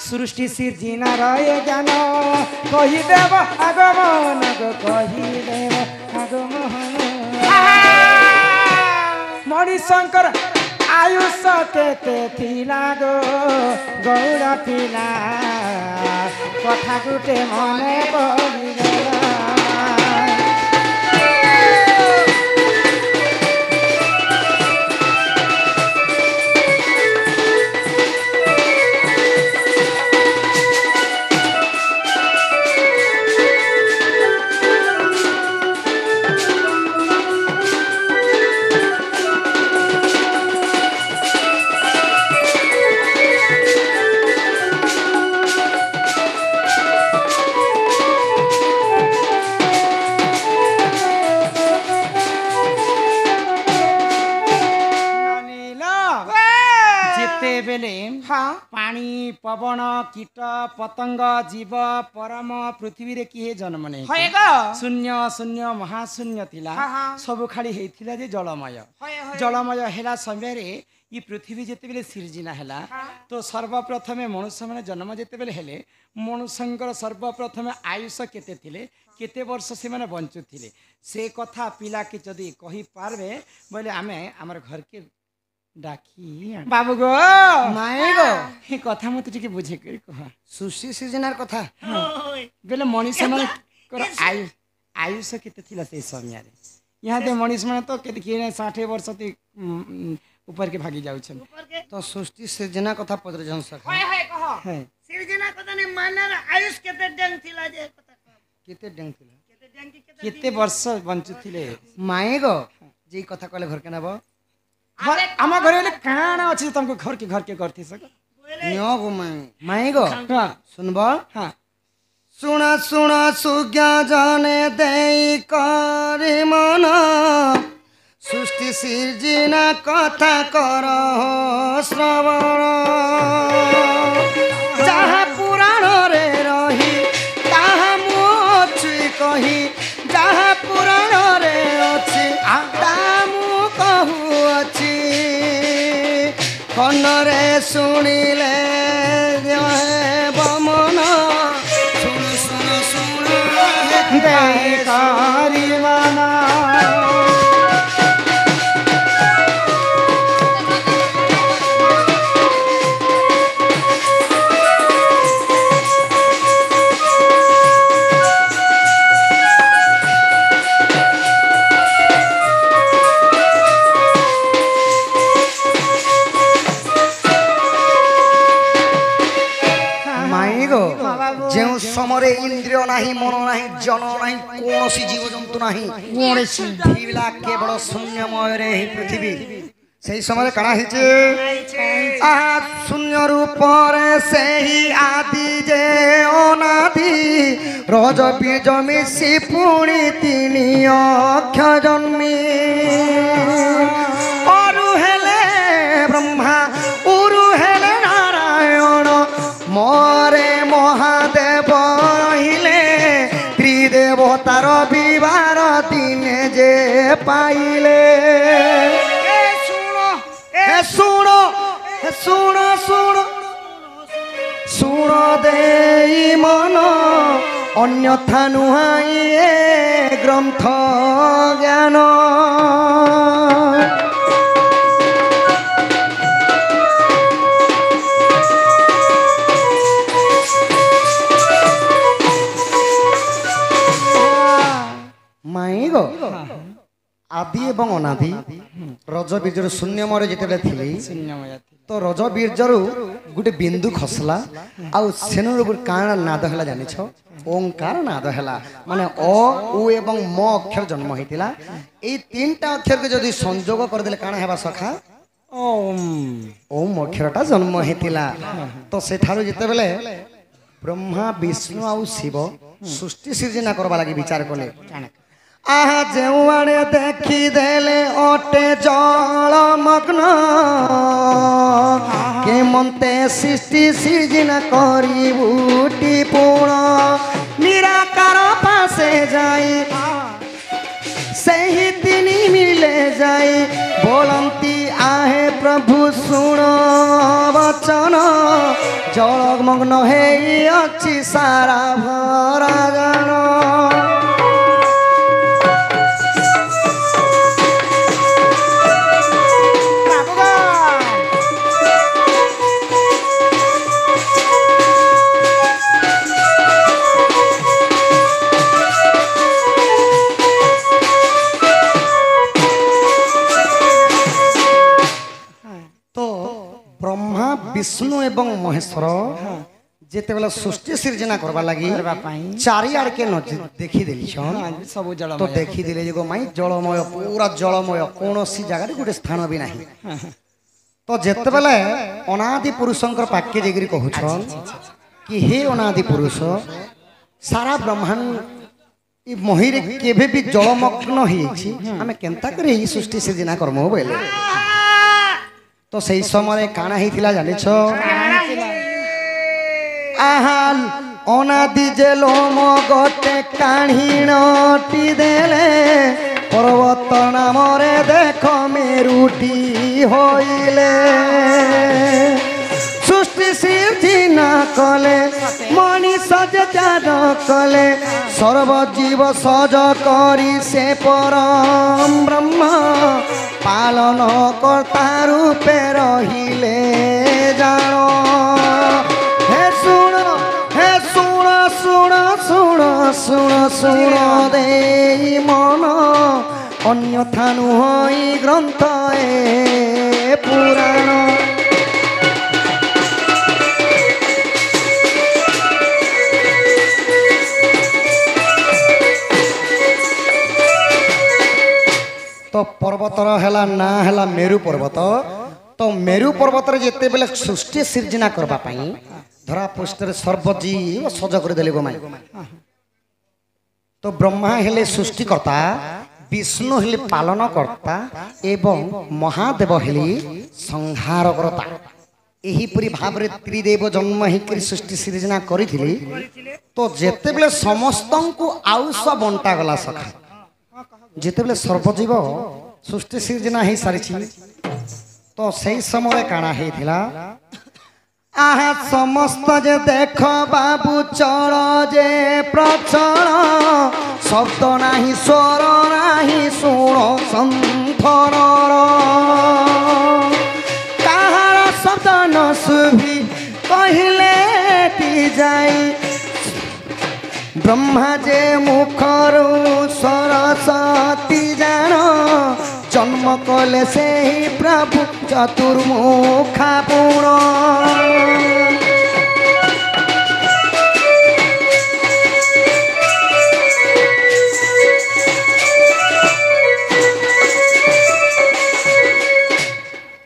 सृष्टि सिर्जना रहे ज्ञान कहीदेव आगमन गो कहीदेव आगमन मणिशंकर आयुष केते थिला गो गौर पिला कथा गुटे मने पड़िगला पानी पवन कीट पतंग जीव परम पृथ्वी रे किए जन्म ने शून्य शून्य महाशून्य थिला सब खाली हेथिला जे जलमय जलमय हेला समय रे ई पृथ्वी जेते बेले सिरजिना हेला तो सर्वप्रथम मनुष्य माने जन्म जेते बेले हेले मनुष्यंकर सर्वप्रथम आयुष केते थिले केते वर्ष से माने बंचु थिले से कथा पिला के जदी कहि पारबे बोले आमे हमर घर के डाकी बाबू गो माए गो हे कथा मत टिके बुझे कर कह सुशी सिजनार कथा बेले मनीष माने कर आयुष केते थिला से समय रे यहाँ दे मनीष माने तो केते के 60 वर्ष ती ऊपर के भागी जाउ छन तो सृष्टि सिर्जना कथा पदर जन सक है कह सिर्जना कथा ने मानर आयुष केते डेंग थिला जे कथा केते डेंग थिला केते वर्ष बंचु थिले माए गो जे कथा कहले घर के नाबो आम घर काण अच्छे तुमको घर के करती सक माई गो सुनब हाँ सुण सुण सुज्ञा जाने दे करी मन सृष्टि सिर्जना कथा कर श्रवण जहाँ पुराण रे रही ताहा मुझी कही जहाँ पुराण रे अच्छी कहू अच्छी कनरे शुणिले बमन सुन सुन सुन देकारी मना समरे इंद्रिय नाही मन नाही जन नाही कोनोसी जीव जंतु नाही कोनोसी ढीला केवल शून्यमय रे ही पृथ्वी सही समय काना हिचे आ शून्य रूप रे सेही आदि जे अनादि रज बीज मिसी पुणी तिनी अक्ष जन्मी अरु हेले ब्रह्मा उरु हेले नारायण मोरे महादेव हिले त्रिदेवतार विवार दिने जे पाइले सुण सुण सुण सुण देई मन अन्यथा नुहाई ग्रंथ ज्ञान आदि एवं अनादि रज बीजर शून्यमय जिते तो रज बीजर गोटे बिंदु खसला आउ सेनु काण नाद है जान ओंकार नाद है माने अ उ एवं म अक्षर जन्म होता ये तीनटा अक्षर के जदि संजोग करदे काण है सखा ओम अक्षरटा जन्म होता तो से जिते बेले ब्रह्मा विष्णु आउ शिव सृष्टि सृजना करवा लगी विचार कले आहा जेउआड़े देखी देले ओटे जलमग्न के मनते सृष्टि सृजना करी बूटी पूर्ण निराकार पासे जाई सही तिनी मिले जाई बोलंती आहे प्रभु सुनो वचन जलमग्न हेई अच्छी सारा भरा जान विष्णु एवं महेश्वर जेते बेला सृष्टि सृजना करबा लागि चारिआड़ के देखी देली सब जल तो देखी दिले जे माई जलमय पूरा जलमय कोनोसी जगह गोटे स्थान भी नाही तो जेते बेला अनादि पुरुषंकर पाके जेगिरी कहउछन कि हे अनादि पुरुष सारा ब्रह्मांड ई मोहिरे केबे भी जलमग्न हेछि हमें केनता करे ई सृष्टि सृजना करमो बोले तो सही समय काना ही जानी आहाल अनादि जेलोम गोटे काढ़ीटी देले पर्वत नाम देख मेरुटी होइले सृष्टि सृजना कले मनीष जान कले सर्वजीव सज करी से परम ब्रह्म पालन कर्ता रूपे रहिले जानो हे सुन सुन सुन सुन सुन दे मन अन्यथा नुहई ग्रंथ ए पुराण तो पर्वतर हैला ना हैला मेरु पर्वत तो मेरु पर्वत रे जेते बेले सृष्टि सृजना करबा पई धरा पृष्ठरे सर्वजीव सज कर देले गो माई तो ब्रह्मा हेले सृष्टिकर्ता विष्णु हेले पालन करता एवं महादेव हेले संहार करता एही परि भाव रे त्रिदेव जन्म ही कर सृष्टि सृजना करिथिले तो जेते बेले समस्तंकु आयुष बंटा गला सखा जिते बेले सर्वजीव सृष्टि सृजना ही सारी तो सही समय काना ही थिला आहा समस्त जे देख बाबू चल जे प्रचल शब्द नाही स्वर नाही सुण संथर कहार शब्द न सुभी कहले ती जाई ब्रह्मा जे मुखरु सरस्वती जान जन्म कले से ही प्रभु चतुर्मुखा पूर्ण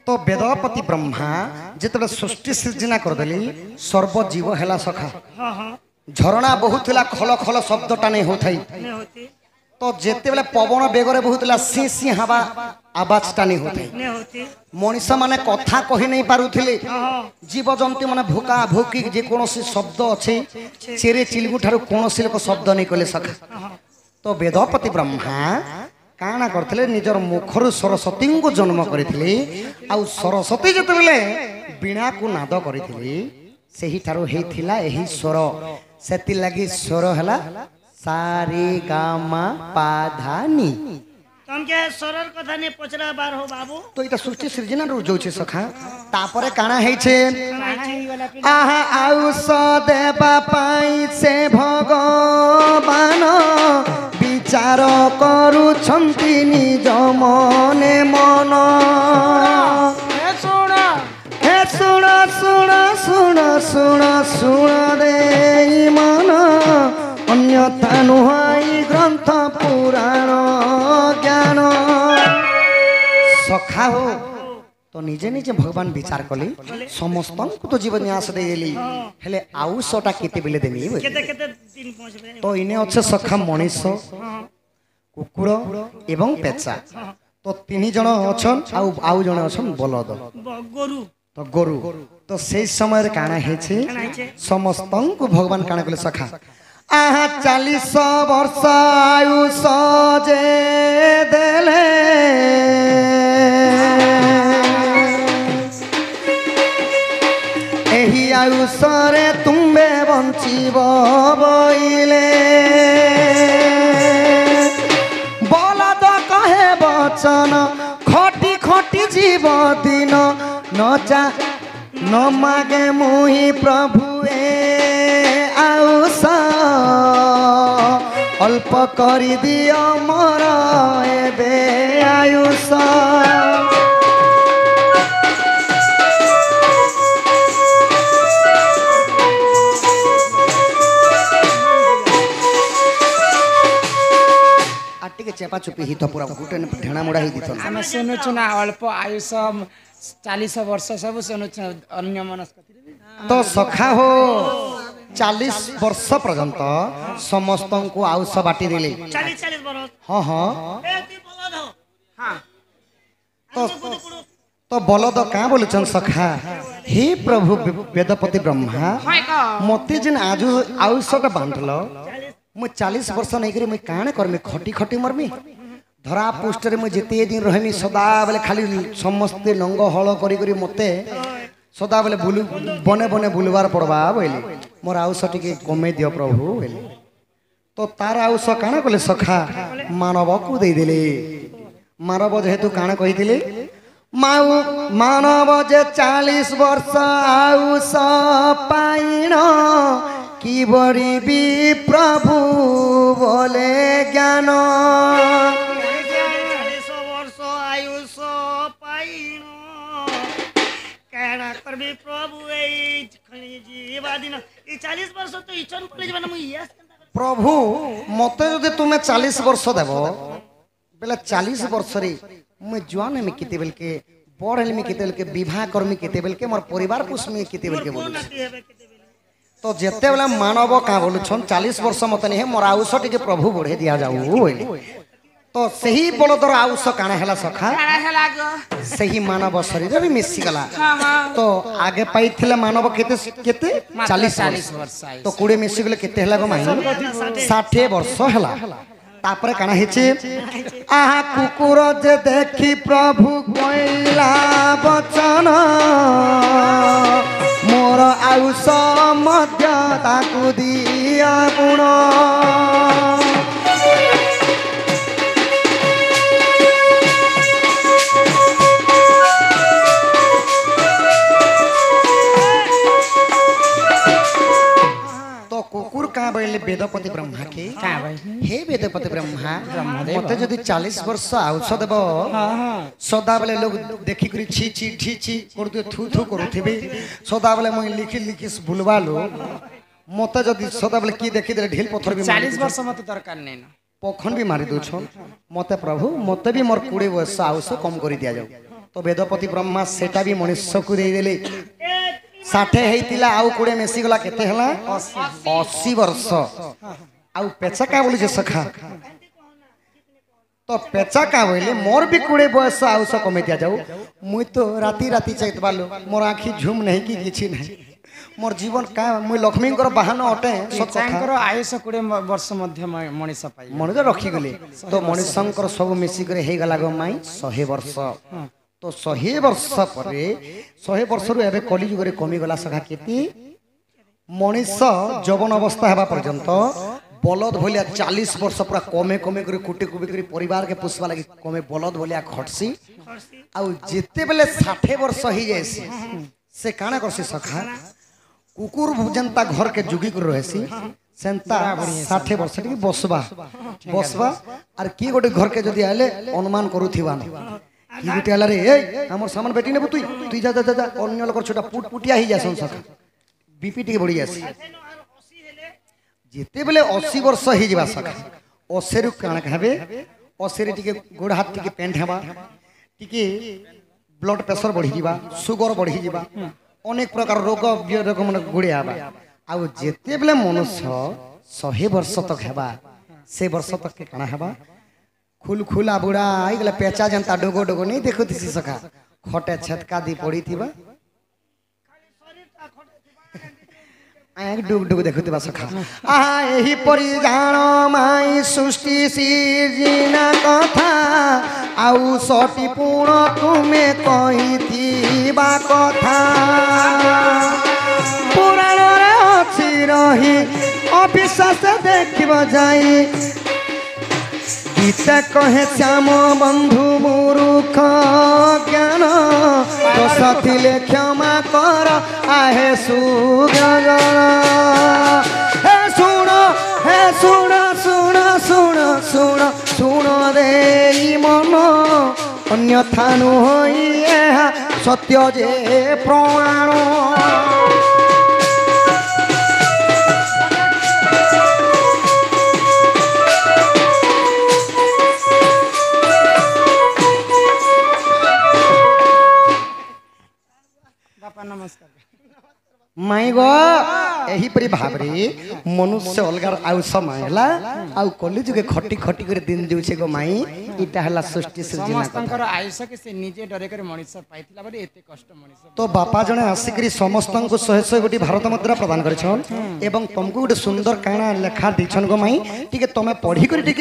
तो वेदपति ब्रह्मा जिते सृष्टि सृजना करदेली सर्वजीव हेला सखा झरणा बहुत खल खल शब्दटा नहीं होता तो जेते बेले पवन बेगरे बहुत सी सी हवा आवाजटा नहीं होता मनीष माने कथा कही नहीं पारुथिले जीव जंतु माने भूका भूकी जे कोनोसी शब्द अछि चेरे चिलगु ठारू कोनोसी लोक शब्द नहीं कले सखा तो वेदपति ब्रह्मा काना करथिले निजर मुखरु सरस्वती को जन्म करथिले आ सरस्वती जेते बेले बीणा को नाद करथिले सेही ठारू हेथिला एही स्वर सेति लगी स्वर हला सारे गामा पाधानी तम के सरर कथा ने पचरा बार हो बाबू तो इटा सृष्टि सृजना रु जोचे सखा तापरे काना हेइ छे आहा आयुष देबा पाई से भगवान विचार करू छंती निज मने मन हे सुण सुण सुण सुण सुण रे मन अन्यथा नुहाई ग्रंथ पुराण ज्ञान सखा हो तो निजे निजे भगवान विचार कले समस्त को तो जीवन न्यास देली हेले आउसटा केते बेले देमी केते केते दिन पहुंचबे तो इने अच्छे सखा मनीष कुकुर एवं पेचा तो तीन जन अछन आउ जन अछन बलद गोरु तो गोरु तो से समय काना हेछे समस्त को भगवान काना कले सखा आहा 40 वर्ष आयुष जे देले एही आयुष ଆୟୁଷରେ ତୁମେ ବଞ୍ଚିବ ବୋଇଲେ ବଳଦ କହେ ବଚନ ଖଟି ଖଟି ଯିବ ଦିନ ନ ମାଗେ ମୁହିଁ ପ୍ରଭୁ ଏ ଆୟୁଷ ଅଳ୍ପ କରିଦିଅ ମୋର ଏବେ ଆୟୁଷ ଟିକେ ଚେପା ଚୁପି ହିତ ପୁରା ଗୋଟେ ଢେଣା ମୋଡ଼ା ହେଇ ଦିତ ଆମେ ଶୁଣୁଛୁ ନା ଅଳ୍ପ ଆୟୁଷ 40 ବର୍ଷ ସବୁ ଶୁଣୁଛୁ ଅନ୍ୟ ମନସ୍କ ତ ସଖା ହୋ 40 ବର୍ଷ ପର୍ଯ୍ୟନ୍ତ ସମସ୍ତଙ୍କୁ ଆୟୁଷ ବାଟି ଦେଲେ 40 ବରଷ ହଁ ହଁ ଏ ତୁଇ ବଲଦ ହଁ ତ ବଲଦ କାଁ ବୋଲୁଛନ୍ ସଖା हे प्रभु वेदपति ब्रह्मा मते जिन आज आयुषटा बांधल मुझे 40 वर्ष नहीं करी मुझे काण करमी खटी खटी मरमी धरा पुष्टरे मुझे जिते दिन रहमी सदा बेले खाली समस्ते नंग हल करी करी मते सदा बेले बुलु बने बने बुलवार पड़वा बोले मोर आयुष टिके कमे दियो प्रभु बोले तो तार आयुष काण कले सखा मानव को दे देले मानव जेहेतु काण कही दिले मानव जे 40 वर्ष आयुष पाइन कि बड़ी प्रभु बोले ज्ञान 40 वर्ष आयुष पाइन कहना करबी प्रभु ए जीवा दिन 40 वर्ष तो इचन पड़े जबन मु यस प्रभु मते जदि तुमे 40 वर्ष देबो बेला 40 वर्ष रे मैं जुआन में केते बेल के बड़ में केते बेल के विवाह कर्मी केते बेल के मोर परिवार पुष्मी केते बेल के बोलू तो जेते बेला मानव का बोलू छन 40 वर्ष मते नहीं मोर आयुष टिके प्रभु बढ़े दिया जाऊ तो सही बलदर आयुष काना हला सखा सही मानव शरीर भी मिसी गला तो आगे पाइथिले मानव केते केते 40 वर्ष तो कुडे मिसी गले केते हला गो माई 60 वर्ष हला तापर काना हेचे आहा कुकुर जे देखी प्रभु कोइला बचन मोर आयुष मध्य ताकु दिया गुण कुकुर कहाँ बोले वेदपति ब्रह्मा के हे वेदपति ब्रह्मा मते जदि 40 वर्ष आयुष देव सदा बेले लोग देखी करी छी छी ठी छी करते थू थू करुथिबे सदा बेले मैं लिखी लिखी भूलवा लो मते जदि सदा बेले की देखी दे ढील पत्थर भी 40 वर्ष मते दरकार नै न पखन भी मारी दो छन मते प्रभु मते भी मोर 20 वर्ष आयुष कम कर दिया जाऊ तो वेदपति ब्रह्मा सेटा भी मनुष्य को दे देले 60 हेतिला आउ कुडे मेसी गला केते हला 80 वर्ष आउ पेचा का बोली जे सखा तो पेचा का बोले मोर भी कुडे बयस आउस कमे दिया जाऊ मुई तो राती राती चैत बालो मोर आखी झुम नहीं कि किछि नहीं मोर जीवन का मुई लक्ष्मी कर बाहन अटे सचांकर आयुष 20 वर्ष मध्य मनीष पाई मनुज रखी गले तो मनुष्यंकर सब मिसी करे हे गला गो माई 100 वर्ष तो 100 वर्ष पर 100 वर्ष रु एबे कलिजुग रे कमी गला सखा केती मनीष जवन अवस्था हेबा पर्यंत बलद भलिया 40 वर्ष पूरा कमे कमे करी कुटी कुबी करी परिवार के पुष्पा लगी कमे बलद भलिया खटसी आ जेते बेले 60 वर्ष ही जैसी से काना करसी सखा कुकुर जनता घर के जुगी कर रहसी सेंता 60 वर्ष की बसबा आर की गोटे घर के जदी आले अनुमान करूथिबा की गोटे आला रे ए हमर सामान बेटी ने तुई तुई जा जा जा अन्य लोकर छोटा पुट पुटिया ही जासन सखा बीपी टी बढ़ी जासी जेते बेले 80 वर्ष ही जिबा सखा 80 रु काना कहबे 80 रे टिके गोड़ हाथ टिके पेंट हेबा टिके ब्लड प्रेशर बढ़ी जिबा सुगर बढ़ी जिबा अनेक प्रकार रोग रोग मन गुड़े आबा आ जेते बेले मनुष्य 100 वर्ष तक हेबा से वर्ष तक के काना हेबा खुल खुला बुढ़ा आई गला पेचा जनता डोगो डोगो नहीं देखो दिसी सका खटे छटका दी पड़ी थीबा आग डुग डुग देखो दिबा सखा आहा एही परि जानो माई सृष्टि सिरजिना कथा आउ सटी पूर्ण तुमे कहि थीबा कथा पुराण रही अविश्वास देखिब जाई गीता कहे श्याम बंधु मूर्ख ज्ञान दोष थिले क्षमा कर आहे सुज्ञान हे सुण सुण सुण सुण सुण दे मन अन्यथा नुहई सत्य जे प्रमाण नमस्कार माई गो एहीपरि भाबरे मनुष्य अलगार आउ समय हला आउ कलिजुगे खटी खटी करे दिन दिउछे गो माई इटा हला सृष्टि सृजना समस्तंकर आयुष के से निजे डरे करे मनुष्य पाइथिला बरे एते कष्ट मनुष्य तो बापा जने आसिकरी समस्तंको 100 गोटी भारत मुद्रा प्रदान करछन एवं तुमको गोटे सुंदर काना लेखा दिछन गो माई ठीक तमे पढ़ी कर ठीक